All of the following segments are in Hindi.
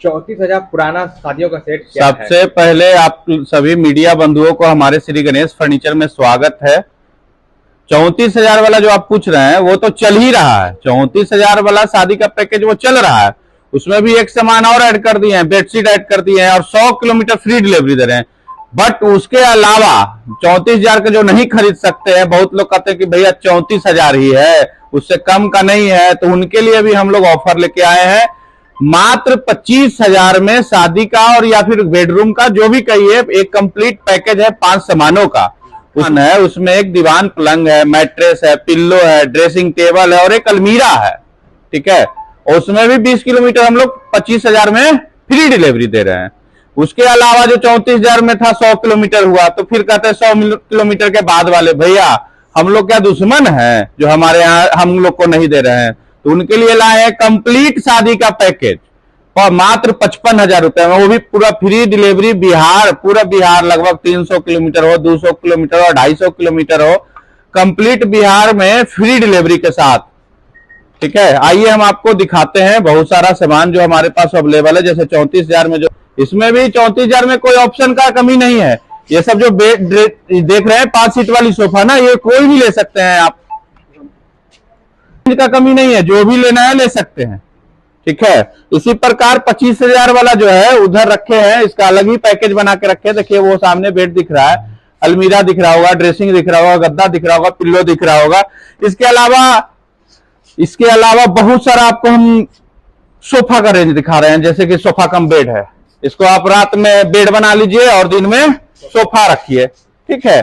34,000 पुराना शादियों का सेट क्या है? सबसे पहले आप सभी मीडिया बंधुओं को हमारे श्री गणेश फर्नीचर में स्वागत है। 34,000 वाला जो आप पूछ रहे हैं वो तो चल ही रहा है। 34,000 वाला शादी का पैकेज वो चल रहा है, उसमें भी एक सामान और ऐड कर दिए हैं, बेडशीट ऐड कर दिए हैं और 100 किलोमीटर फ्री डिलीवरी दे रहे हैं। बट उसके अलावा 34,000 का जो नहीं खरीद सकते हैं, बहुत लोग कहते हैं कि भैया 34,000 ही है, उससे कम का नहीं है, तो उनके लिए भी हम लोग ऑफर लेके आए हैं। मात्र 25,000 में शादी का और या फिर बेडरूम का जो भी कहिए, एक कंप्लीट पैकेज है 5 सामानों का है। उसमें एक दीवान पलंग है, मैट्रेस है, पिल्लो है, ड्रेसिंग टेबल है और एक अलमीरा है। ठीक है, और उसमें भी 20 किलोमीटर हम लोग 25,000 में फ्री डिलीवरी दे रहे हैं। उसके अलावा जो 34,000 में था 100 किलोमीटर हुआ, तो फिर कहते हैं 100 किलोमीटर के बाद वाले भैया हम लोग क्या दुश्मन है जो हमारे यहाँ हम लोग को नहीं दे रहे हैं? तो उनके लिए लाए हैं कंप्लीट शादी का पैकेज और मात्र 55,000 रुपए में, वो भी पूरा फ्री डिलीवरी। बिहार, पूरा बिहार लगभग 300 किलोमीटर हो, 200 किलोमीटर हो, 250 किलोमीटर हो, कंप्लीट बिहार में फ्री डिलीवरी के साथ। ठीक है, आइए हम आपको दिखाते हैं बहुत सारा सामान जो हमारे पास अवेलेबल है। जैसे 34,000 में जो, इसमें भी 34,000 में कोई ऑप्शन का कमी नहीं है। ये सब जो देख रहे हैं 5 सीट वाली सोफा ना, ये कोई भी ले सकते हैं आप, का कमी नहीं है, जो भी लेना है ले सकते हैं। ठीक है, इसी प्रकार 25,000 वाला जो है उधर रखे हैं, इसका अलग ही पैकेज बना के रखे। देखिए वो सामने बेड दिख रहा है, अलमीरा दिख रहा होगा, ड्रेसिंग दिख रहा होगा, गद्दा दिख रहा होगा, पिल्लो दिख रहा होगा। इसके अलावा बहुत सारा आपको हम सोफा का रेंज दिखा रहे हैं। जैसे कि सोफा कम बेड है, इसको आप रात में बेड बना लीजिए और दिन में सोफा रखिए। ठीक है,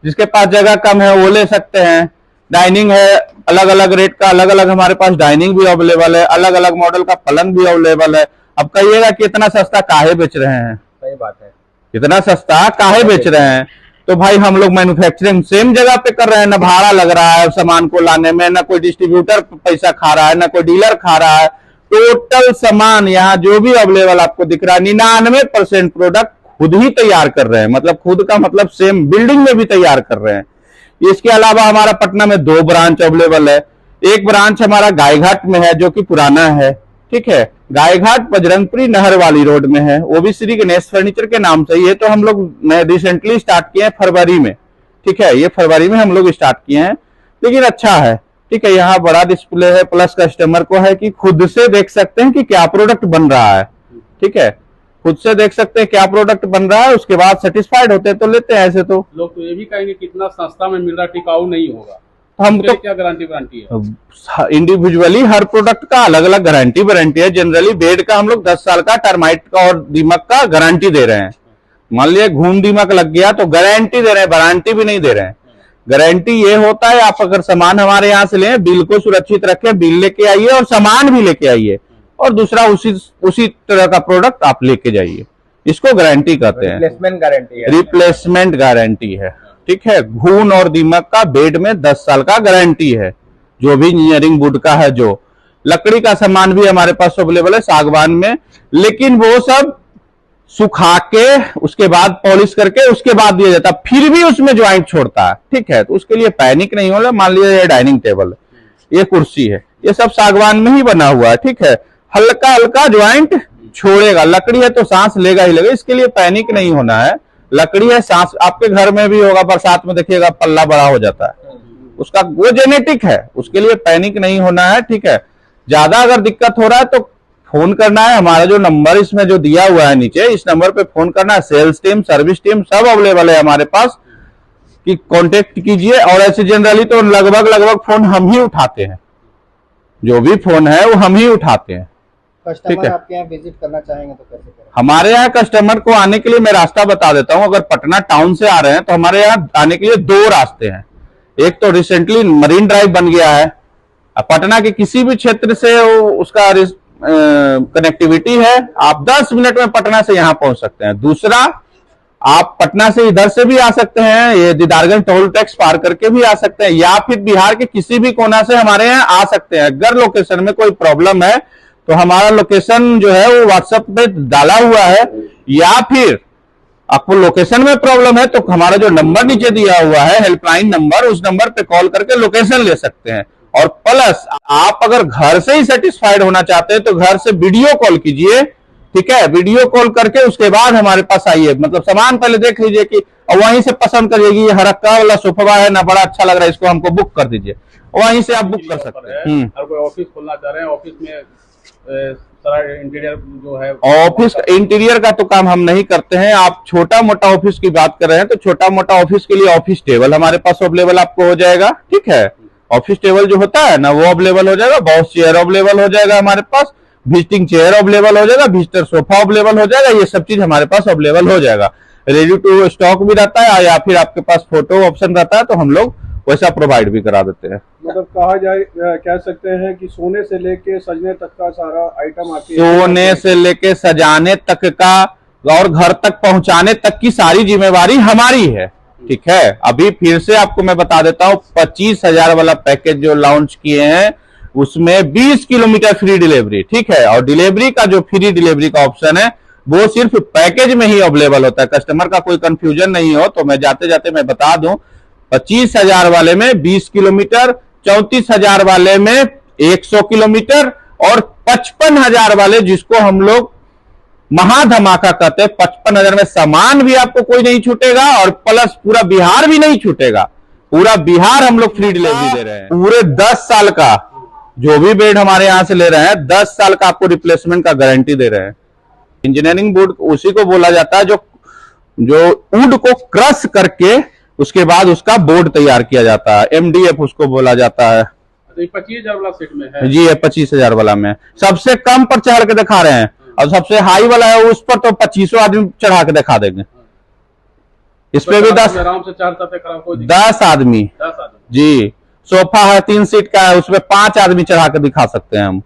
जिसके पास जगह कम है वो ले सकते हैं। डाइनिंग है, अलग अलग रेट का, अलग अलग हमारे पास डाइनिंग भी अवेलेबल है, अलग अलग मॉडल का पलंग भी अवेलेबल है। अब कहिएगा कि इतना सस्ता काहे बेच रहे हैं? सही बात है, इतना सस्ता काहे बेच रहे हैं? तो भाई हम लोग मैन्युफैक्चरिंग सेम जगह पे कर रहे हैं, ना भाड़ा लग रहा है सामान को लाने में, ना कोई डिस्ट्रीब्यूटर पैसा खा रहा है, ना कोई डीलर खा रहा है। टोटल सामान यहाँ जो भी अवेलेबल आपको दिख रहा है, 99% प्रोडक्ट खुद ही तैयार कर रहे हैं। मतलब खुद का मतलब सेम बिल्डिंग में भी तैयार कर रहे हैं। इसके अलावा हमारा पटना में 2 ब्रांच अवेलेबल है। एक ब्रांच हमारा गायघाट में है जो कि पुराना है। ठीक है, गायघाट बजरंगपुरी नहर वाली रोड में है, वो भी श्री गणेश फर्नीचर के नाम से ही है। तो हम लोग रिसेंटली स्टार्ट किए हैं फरवरी में। ठीक है, ये फरवरी में हम लोग स्टार्ट किए हैं, लेकिन अच्छा है। ठीक है, यहाँ बड़ा डिस्प्ले है, प्लस कस्टमर को है कि खुद से देख सकते हैं कि क्या प्रोडक्ट बन रहा है। ठीक है, खुद से देख सकते हैं क्या प्रोडक्ट बन रहा है, उसके बाद सेटिस्फाइड होते हैं तो लेते हैं। ऐसे तो लोग तो ये भी कहेंगे कितना सस्ता में मिल रहा, टिकाऊ नहीं होगा, हम तो क्या गारंटी है? इंडिविजुअली हर प्रोडक्ट का अलग अलग गारंटी वारंटी है। जनरली बेड का हम लोग 10 साल का टर्माइट का और दीमक का गारंटी दे रहे हैं। मान लिया घूम दीमक लग गया तो गारंटी दे रहे हैं, वारंटी भी नहीं दे रहे हैं। गारंटी ये होता है आप अगर सामान हमारे यहाँ से लें, बिल को सुरक्षित रखें, बिल लेके आइए और सामान भी लेके आइए, और दूसरा उसी तरह का प्रोडक्ट आप लेके जाइए, इसको गारंटी कहते हैं। रिप्लेसमेंट गारंटी है, रिप्लेसमेंट गारंटी है। ठीक है, घून और दीमक का बेड में 10 साल का गारंटी है, जो भी इंजीनियरिंग वुड का है। जो लकड़ी का सामान भी हमारे पास अवेलेबल है सागवान में, लेकिन वो सब सुखा के उसके बाद पॉलिश करके उसके बाद दिया जाता है, फिर भी उसमें ज्वाइंट छोड़ता है। ठीक है, तो उसके लिए पैनिक नहीं होगा। मान लीजिए ये डाइनिंग टेबल है, ये कुर्सी है, ये सब सागवान में ही बना हुआ है। ठीक है, हल्का हल्का ज्वाइंट छोड़ेगा, लकड़ी है तो सांस लेगा ही लेगा, इसके लिए पैनिक नहीं होना है। लकड़ी है, सांस आपके घर में भी होगा, बरसात में देखिएगा पल्ला बड़ा हो जाता है, उसका वो जेनेटिक है, उसके लिए पैनिक नहीं होना है। ठीक है, ज्यादा अगर दिक्कत हो रहा है तो फोन करना है। हमारा जो नंबर इसमें जो दिया हुआ है नीचे, इस नंबर पे फोन करना है। सेल्स टीम, सर्विस टीम सब अवेलेबल है हमारे पास, कि कांटेक्ट कीजिए। और ऐसे जनरली तो लगभग फोन हम ही उठाते हैं, जो भी फोन है वो हम ही उठाते हैं। कस्टमर आपके यहाँ विजिट करना चाहेंगे तो कैसे करें? हमारे यहाँ कस्टमर को आने के लिए मैं रास्ता बता देता हूँ। अगर पटना टाउन से आ रहे हैं तो हमारे यहाँ आने के लिए 2 रास्ते हैं। एक तो रिसेंटली मरीन ड्राइव बन गया है, पटना के किसी भी क्षेत्र से उसका कनेक्टिविटी है, आप 10 मिनट में पटना से यहाँ पहुंच सकते हैं। दूसरा, आप पटना से इधर से भी आ सकते हैं, ये दीदारगंज टोल टैक्स पार करके भी आ सकते हैं, या फिर बिहार के किसी भी कोना से हमारे यहाँ आ सकते हैं। अगर लोकेशन में कोई प्रॉब्लम है तो हमारा लोकेशन जो है वो व्हाट्सएप पे डाला हुआ है, या फिर आपको लोकेशन में प्रॉब्लम है तो हमारा जो नंबर नीचे दिया हुआ है हेल्पलाइन नंबर, उस नंबर पे कॉल करके लोकेशन ले सकते हैं। और प्लस आप अगर घर से ही सेटिस्फाइड होना चाहते हैं तो घर से वीडियो कॉल कीजिए, ठीक है, वीडियो कॉल करके उसके बाद हमारे पास आइए, मतलब सामान पहले देख लीजिए कि और वहीं से पसंद करिए ये हरक्का वाला सोफा है ना, बड़ा अच्छा लग रहा है, इसको हमको बुक कर दीजिए, वहीं से आप बुक कर सकते हैं। और कोई ऑफिस खोलना चाह रहे हैं, ऑफिस में सारा इंटीरियर जो है, ऑफिस इंटीरियर का तो काम हम नहीं करते हैं। आप छोटा मोटा ऑफिस की बात कर रहे हैं तो छोटा मोटा ऑफिस के लिए ऑफिस टेबल हमारे पास अवेलेबल आपको हो जाएगा, ठीक है। ऑफिस टेबल जो होता है ना वो अवेलेबल हो जाएगा, बॉस चेयर अवेलेबल हो जाएगा हमारे पास, विजिटिंग चेयर अवेलेबल हो जाएगा, विजिटर सोफा अवेलेबल हो जाएगा, ये सब चीज हमारे पास अवेलेबल हो जाएगा। रेडी टू स्टॉक भी रहता है या फिर आपके पास फोटो ऑप्शन रहता है तो हम लोग वैसा प्रोवाइड भी करा देते हैं। मतलब कहा जाए, कह सकते हैं कि सोने से लेके सजने तक का सारा आइटम आती है। सोने से लेके सजाने तक का और घर तक पहुंचाने तक की सारी जिम्मेवारी हमारी है, ठीक है। अभी फिर से आपको मैं बता देता हूँ, 25,000 वाला पैकेज जो लॉन्च किए हैं उसमें 20 किलोमीटर फ्री डिलीवरी, ठीक है। और डिलीवरी का जो फ्री डिलीवरी का ऑप्शन है वो सिर्फ पैकेज में ही अवेलेबल होता है। कस्टमर का कोई कंफ्यूजन नहीं हो तो मैं जाते जाते मैं बता दूं, 25,000 वाले में 20 किलोमीटर, 34,000 वाले में 100 किलोमीटर और 55,000 वाले जिसको हम लोग महाधमाका कहते हैं, 55,000 में सामान भी आपको कोई नहीं छूटेगा और प्लस पूरा बिहार भी नहीं छूटेगा, पूरा बिहार हम लोग फ्री डिलीवरी दे रहे हैं। पूरे 10 साल का जो भी बेड हमारे यहां से ले रहे हैं 10 साल का आपको रिप्लेसमेंट का गारंटी दे रहे हैं। इंजीनियरिंग बोर्ड उसी को बोला जाता है जो वुड को क्रश करके उसके बाद उसका बोर्ड तैयार किया जाता है, MDF उसको बोला जाता है। तो 25,000 वाला सेट में है जी, ये 25,000 वाला में सबसे कम पर चढ़ के दिखा रहे हैं और सबसे हाई वाला है उस पर तो 25 आदमी चढ़ा के दिखा देंगे। इस पे भी 10 आराम से 4 सफे करा, कोई 10 आदमी 10 आदमी जी। सोफा है 3 सीट का है, उसमें 5 आदमी चढ़ा के दिखा सकते हैं हम।